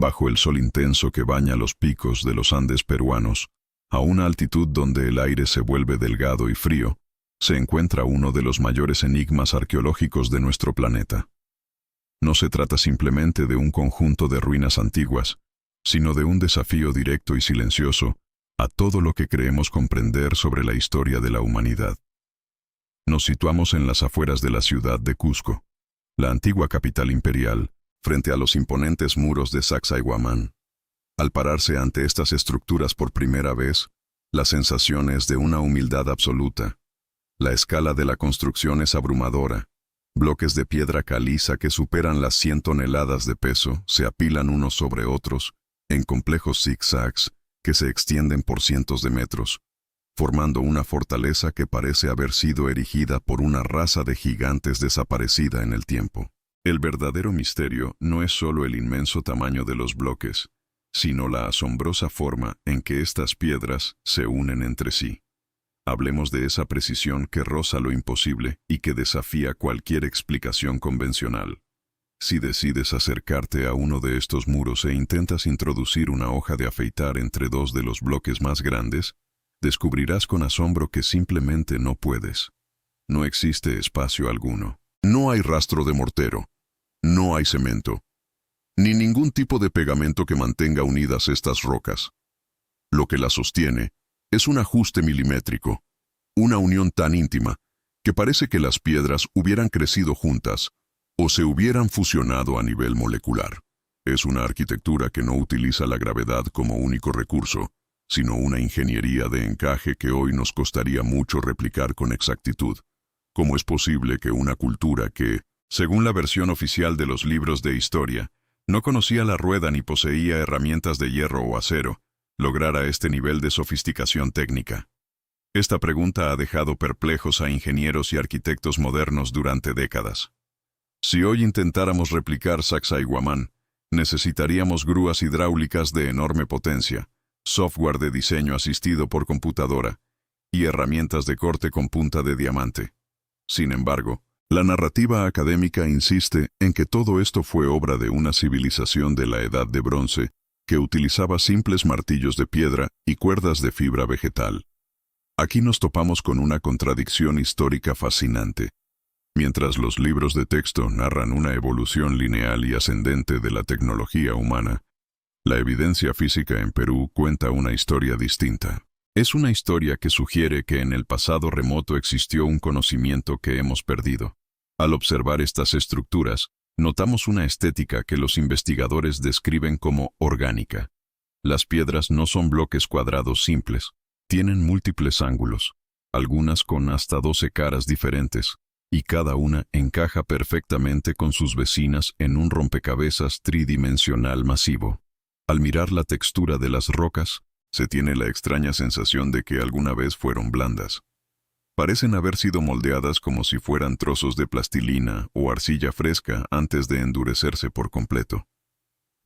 bajo el sol intenso que baña los picos de los Andes peruanos, a una altitud donde el aire se vuelve delgado y frío, se encuentra uno de los mayores enigmas arqueológicos de nuestro planeta. No se trata simplemente de un conjunto de ruinas antiguas, sino de un desafío directo y silencioso a todo lo que creemos comprender sobre la historia de la humanidad. Nos situamos en las afueras de la ciudad de Cusco, la antigua capital imperial, frente a los imponentes muros de Sacsayhuamán. Al pararse ante estas estructuras por primera vez, la sensación es de una humildad absoluta. La escala de la construcción es abrumadora. Bloques de piedra caliza que superan las 100 toneladas de peso se apilan unos sobre otros, en complejos zigzags que se extienden por cientos de metros, formando una fortaleza que parece haber sido erigida por una raza de gigantes desaparecida en el tiempo. El verdadero misterio no es solo el inmenso tamaño de los bloques, sino la asombrosa forma en que estas piedras se unen entre sí. Hablemos de esa precisión que roza lo imposible y que desafía cualquier explicación convencional. Si decides acercarte a uno de estos muros e intentas introducir una hoja de afeitar entre dos de los bloques más grandes, descubrirás con asombro que simplemente no puedes. No existe espacio alguno. No hay rastro de mortero. No hay cemento. Ni ningún tipo de pegamento que mantenga unidas estas rocas. Lo que las sostiene es un ajuste milimétrico, una unión tan íntima que parece que las piedras hubieran crecido juntas o se hubieran fusionado a nivel molecular. Es una arquitectura que no utiliza la gravedad como único recurso, sino una ingeniería de encaje que hoy nos costaría mucho replicar con exactitud. ¿Cómo es posible que una cultura que, según la versión oficial de los libros de historia, no conocía la rueda ni poseía herramientas de hierro o acero, lograra este nivel de sofisticación técnica? Esta pregunta ha dejado perplejos a ingenieros y arquitectos modernos durante décadas. Si hoy intentáramos replicar Sacsayhuamán, necesitaríamos grúas hidráulicas de enorme potencia, software de diseño asistido por computadora y herramientas de corte con punta de diamante. Sin embargo, la narrativa académica insiste en que todo esto fue obra de una civilización de la Edad de Bronce que utilizaba simples martillos de piedra y cuerdas de fibra vegetal. Aquí nos topamos con una contradicción histórica fascinante. Mientras los libros de texto narran una evolución lineal y ascendente de la tecnología humana, la evidencia física en Perú cuenta una historia distinta. Es una historia que sugiere que en el pasado remoto existió un conocimiento que hemos perdido. Al observar estas estructuras, notamos una estética que los investigadores describen como orgánica. Las piedras no son bloques cuadrados simples, tienen múltiples ángulos, algunas con hasta 12 caras diferentes, y cada una encaja perfectamente con sus vecinas en un rompecabezas tridimensional masivo. Al mirar la textura de las rocas, se tiene la extraña sensación de que alguna vez fueron blandas. Parecen haber sido moldeadas como si fueran trozos de plastilina o arcilla fresca antes de endurecerse por completo.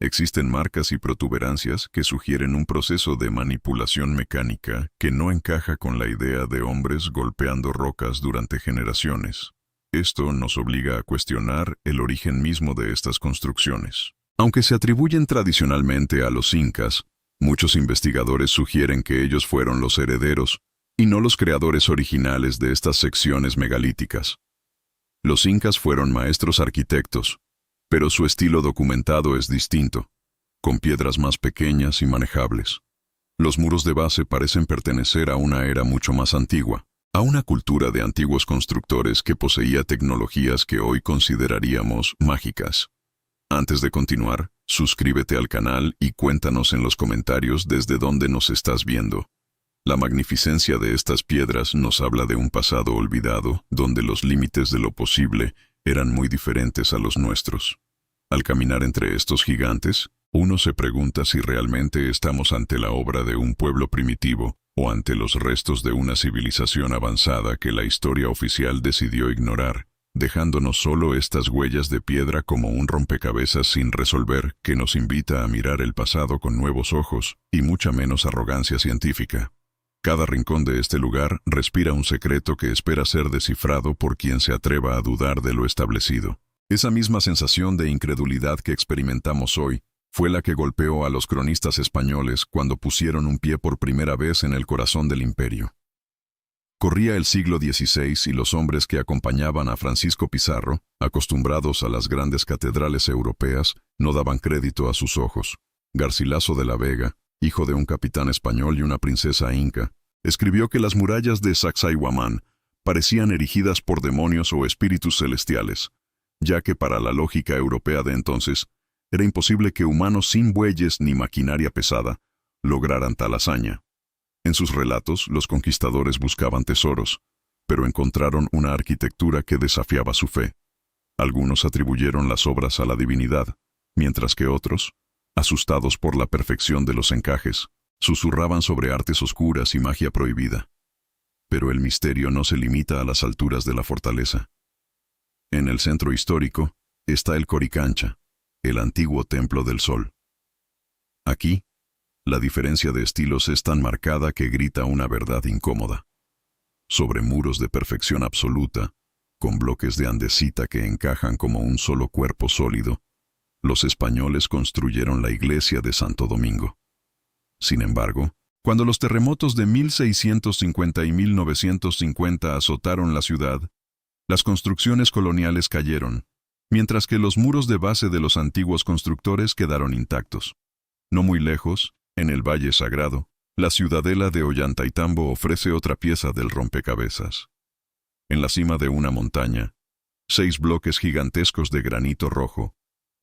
Existen marcas y protuberancias que sugieren un proceso de manipulación mecánica que no encaja con la idea de hombres golpeando rocas durante generaciones. Esto nos obliga a cuestionar el origen mismo de estas construcciones. Aunque se atribuyen tradicionalmente a los incas, muchos investigadores sugieren que ellos fueron los herederos y no los creadores originales de estas secciones megalíticas. Los incas fueron maestros arquitectos, pero su estilo documentado es distinto, con piedras más pequeñas y manejables. Los muros de base parecen pertenecer a una era mucho más antigua, a una cultura de antiguos constructores que poseía tecnologías que hoy consideraríamos mágicas. Antes de continuar, suscríbete al canal y cuéntanos en los comentarios desde dónde nos estás viendo. La magnificencia de estas piedras nos habla de un pasado olvidado, donde los límites de lo posible eran muy diferentes a los nuestros. Al caminar entre estos gigantes, uno se pregunta si realmente estamos ante la obra de un pueblo primitivo o ante los restos de una civilización avanzada que la historia oficial decidió ignorar, dejándonos solo estas huellas de piedra como un rompecabezas sin resolver que nos invita a mirar el pasado con nuevos ojos y mucha menos arrogancia científica. Cada rincón de este lugar respira un secreto que espera ser descifrado por quien se atreva a dudar de lo establecido. Esa misma sensación de incredulidad que experimentamos hoy Fue la que golpeó a los cronistas españoles cuando pusieron un pie por primera vez en el corazón del imperio. Corría el siglo XVI y los hombres que acompañaban a Francisco Pizarro, acostumbrados a las grandes catedrales europeas, no daban crédito a sus ojos. Garcilaso de la Vega, hijo de un capitán español y una princesa inca, escribió que las murallas de Sacsayhuamán parecían erigidas por demonios o espíritus celestiales, ya que para la lógica europea de entonces, era imposible que humanos sin bueyes ni maquinaria pesada lograran tal hazaña. En sus relatos, los conquistadores buscaban tesoros, pero encontraron una arquitectura que desafiaba su fe. Algunos atribuyeron las obras a la divinidad, mientras que otros, asustados por la perfección de los encajes, susurraban sobre artes oscuras y magia prohibida. Pero el misterio no se limita a las alturas de la fortaleza. En el centro histórico está el Coricancha, el antiguo Templo del Sol. Aquí, la diferencia de estilos es tan marcada que grita una verdad incómoda. Sobre muros de perfección absoluta, con bloques de andesita que encajan como un solo cuerpo sólido, los españoles construyeron la iglesia de Santo Domingo. Sin embargo, cuando los terremotos de 1650 y 1950 azotaron la ciudad, las construcciones coloniales cayeron, mientras que los muros de base de los antiguos constructores quedaron intactos. No muy lejos, en el Valle Sagrado, la ciudadela de Ollantaytambo ofrece otra pieza del rompecabezas. En la cima de una montaña, 6 bloques gigantescos de granito rojo,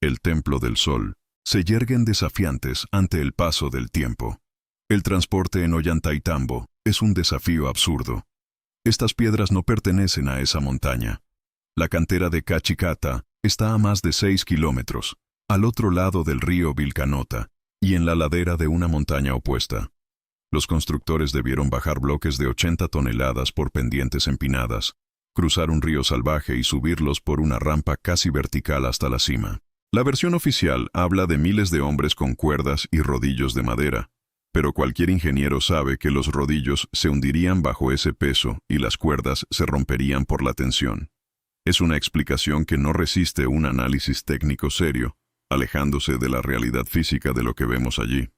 el Templo del Sol, se yerguen desafiantes ante el paso del tiempo. El transporte en Ollantaytambo es un desafío absurdo. Estas piedras no pertenecen a esa montaña. La cantera de Cachicata está a más de 6 kilómetros, al otro lado del río Vilcanota, y en la ladera de una montaña opuesta. Los constructores debieron bajar bloques de 80 toneladas por pendientes empinadas, cruzar un río salvaje y subirlos por una rampa casi vertical hasta la cima. La versión oficial habla de miles de hombres con cuerdas y rodillos de madera, pero cualquier ingeniero sabe que los rodillos se hundirían bajo ese peso y las cuerdas se romperían por la tensión. Es una explicación que no resiste un análisis técnico serio, alejándose de la realidad física de lo que vemos allí.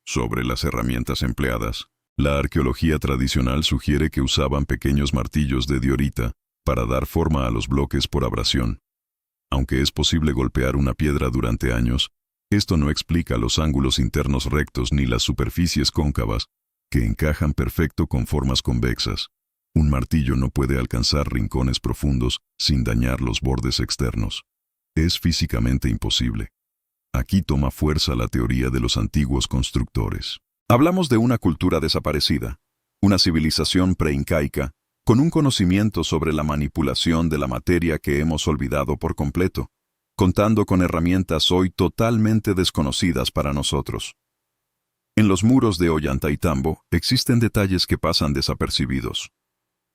Sobre las herramientas empleadas, la arqueología tradicional sugiere que usaban pequeños martillos de diorita para dar forma a los bloques por abrasión. Aunque es posible golpear una piedra durante años, esto no explica los ángulos internos rectos ni las superficies cóncavas, que encajan perfecto con formas convexas. Un martillo no puede alcanzar rincones profundos sin dañar los bordes externos. Es físicamente imposible. Aquí toma fuerza la teoría de los antiguos constructores. Hablamos de una cultura desaparecida, una civilización preincaica, con un conocimiento sobre la manipulación de la materia que hemos olvidado por completo, contando con herramientas hoy totalmente desconocidas para nosotros. En los muros de Ollantaytambo existen detalles que pasan desapercibidos.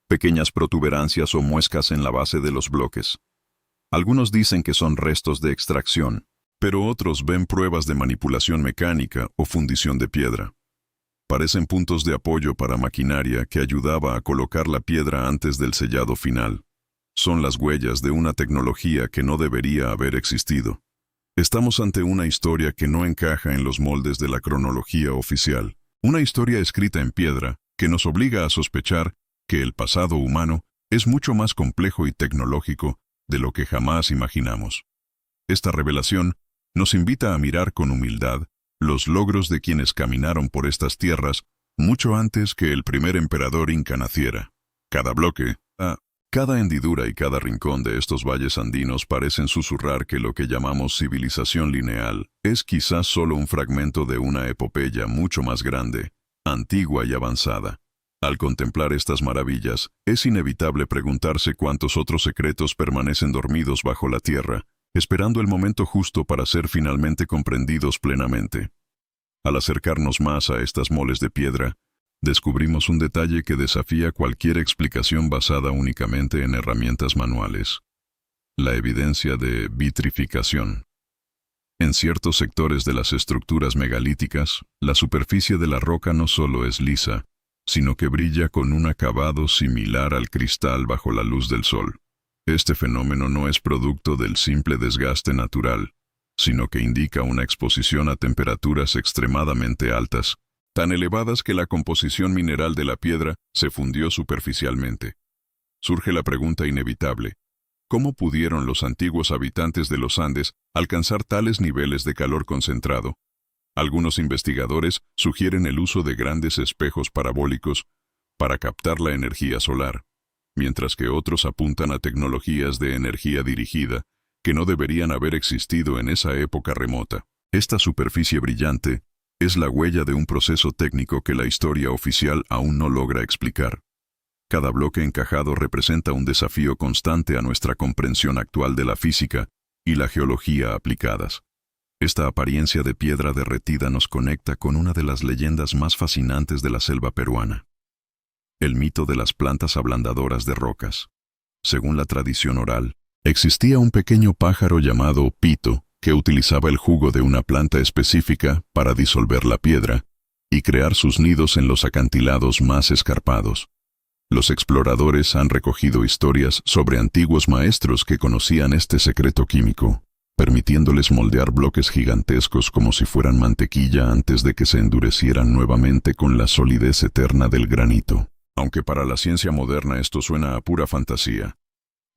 Pequeñas protuberancias o muescas en la base de los bloques. Algunos dicen que son restos de extracción, pero otros ven pruebas de manipulación mecánica o fundición de piedra. Parecen puntos de apoyo para maquinaria que ayudaba a colocar la piedra antes del sellado final. Son las huellas de una tecnología que no debería haber existido. Estamos ante una historia que no encaja en los moldes de la cronología oficial. Una historia escrita en piedra que nos obliga a sospechar que el pasado humano es mucho más complejo y tecnológico de lo que jamás imaginamos. Esta revelación nos invita a mirar con humildad los logros de quienes caminaron por estas tierras mucho antes que el primer emperador inca naciera. Cada bloque, cada hendidura y cada rincón de estos valles andinos parecen susurrar que lo que llamamos civilización lineal es quizás solo un fragmento de una epopeya mucho más grande, antigua y avanzada. Al contemplar estas maravillas, es inevitable preguntarse cuántos otros secretos permanecen dormidos bajo la tierra, esperando el momento justo para ser finalmente comprendidos plenamente. Al acercarnos más a estas moles de piedra, descubrimos un detalle que desafía cualquier explicación basada únicamente en herramientas manuales: la evidencia de vitrificación. En ciertos sectores de las estructuras megalíticas, la superficie de la roca no solo es lisa, sino que brilla con un acabado similar al cristal bajo la luz del sol. Este fenómeno no es producto del simple desgaste natural, sino que indica una exposición a temperaturas extremadamente altas, tan elevadas que la composición mineral de la piedra se fundió superficialmente. Surge la pregunta inevitable: ¿cómo pudieron los antiguos habitantes de los Andes alcanzar tales niveles de calor concentrado? Algunos investigadores sugieren el uso de grandes espejos parabólicos para captar la energía solar, mientras que otros apuntan a tecnologías de energía dirigida que no deberían haber existido en esa época remota. Esta superficie brillante es la huella de un proceso técnico que la historia oficial aún no logra explicar. Cada bloque encajado representa un desafío constante a nuestra comprensión actual de la física y la geología aplicadas. Esta apariencia de piedra derretida nos conecta con una de las leyendas más fascinantes de la selva peruana: el mito de las plantas ablandadoras de rocas. Según la tradición oral, existía un pequeño pájaro llamado pito que utilizaba el jugo de una planta específica para disolver la piedra y crear sus nidos en los acantilados más escarpados. Los exploradores han recogido historias sobre antiguos maestros que conocían este secreto químico, permitiéndoles moldear bloques gigantescos como si fueran mantequilla antes de que se endurecieran nuevamente con la solidez eterna del granito. Aunque para la ciencia moderna esto suena a pura fantasía,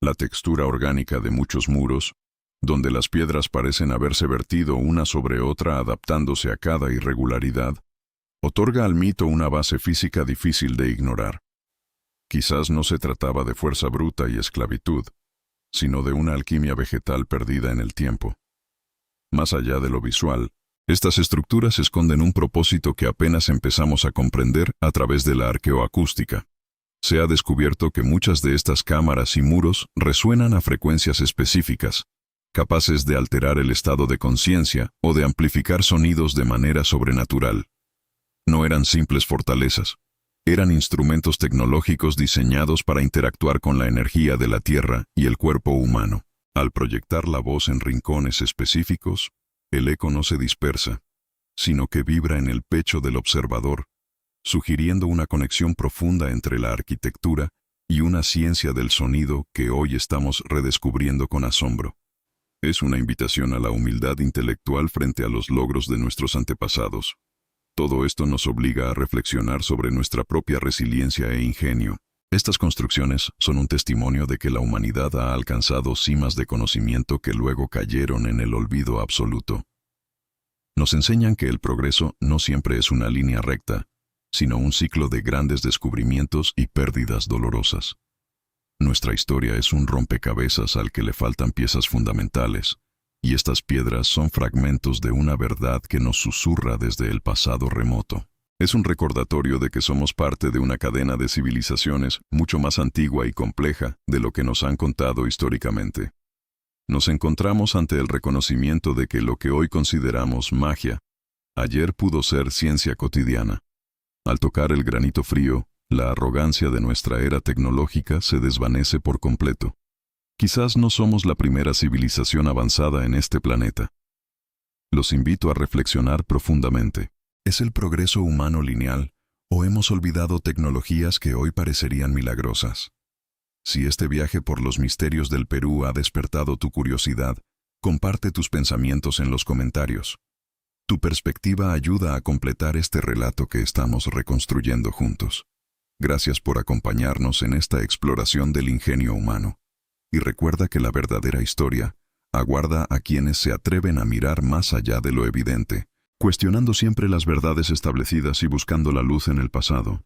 la textura orgánica de muchos muros, donde las piedras parecen haberse vertido una sobre otra adaptándose a cada irregularidad, otorga al mito una base física difícil de ignorar. Quizás no se trataba de fuerza bruta y esclavitud, sino de una alquimia vegetal perdida en el tiempo. Más allá de lo visual, estas estructuras esconden un propósito que apenas empezamos a comprender a través de la arqueoacústica. Se ha descubierto que muchas de estas cámaras y muros resuenan a frecuencias específicas, capaces de alterar el estado de conciencia o de amplificar sonidos de manera sobrenatural. No eran simples fortalezas. Eran instrumentos tecnológicos diseñados para interactuar con la energía de la Tierra y el cuerpo humano. Al proyectar la voz en rincones específicos, el eco no se dispersa, sino que vibra en el pecho del observador, sugiriendo una conexión profunda entre la arquitectura y una ciencia del sonido que hoy estamos redescubriendo con asombro. Es una invitación a la humildad intelectual frente a los logros de nuestros antepasados. Todo esto nos obliga a reflexionar sobre nuestra propia resiliencia e ingenio. Estas construcciones son un testimonio de que la humanidad ha alcanzado cimas de conocimiento que luego cayeron en el olvido absoluto. Nos enseñan que el progreso no siempre es una línea recta, sino un ciclo de grandes descubrimientos y pérdidas dolorosas. Nuestra historia es un rompecabezas al que le faltan piezas fundamentales, y estas piedras son fragmentos de una verdad que nos susurra desde el pasado remoto. Es un recordatorio de que somos parte de una cadena de civilizaciones mucho más antigua y compleja de lo que nos han contado históricamente. Nos encontramos ante el reconocimiento de que lo que hoy consideramos magia, ayer pudo ser ciencia cotidiana. Al tocar el granito frío, la arrogancia de nuestra era tecnológica se desvanece por completo. Quizás no somos la primera civilización avanzada en este planeta. Los invito a reflexionar profundamente. ¿Es el progreso humano lineal o hemos olvidado tecnologías que hoy parecerían milagrosas? Si este viaje por los misterios del Perú ha despertado tu curiosidad, comparte tus pensamientos en los comentarios. Tu perspectiva ayuda a completar este relato que estamos reconstruyendo juntos. Gracias por acompañarnos en esta exploración del ingenio humano. Y recuerda que la verdadera historia aguarda a quienes se atreven a mirar más allá de lo evidente, cuestionando siempre las verdades establecidas y buscando la luz en el pasado.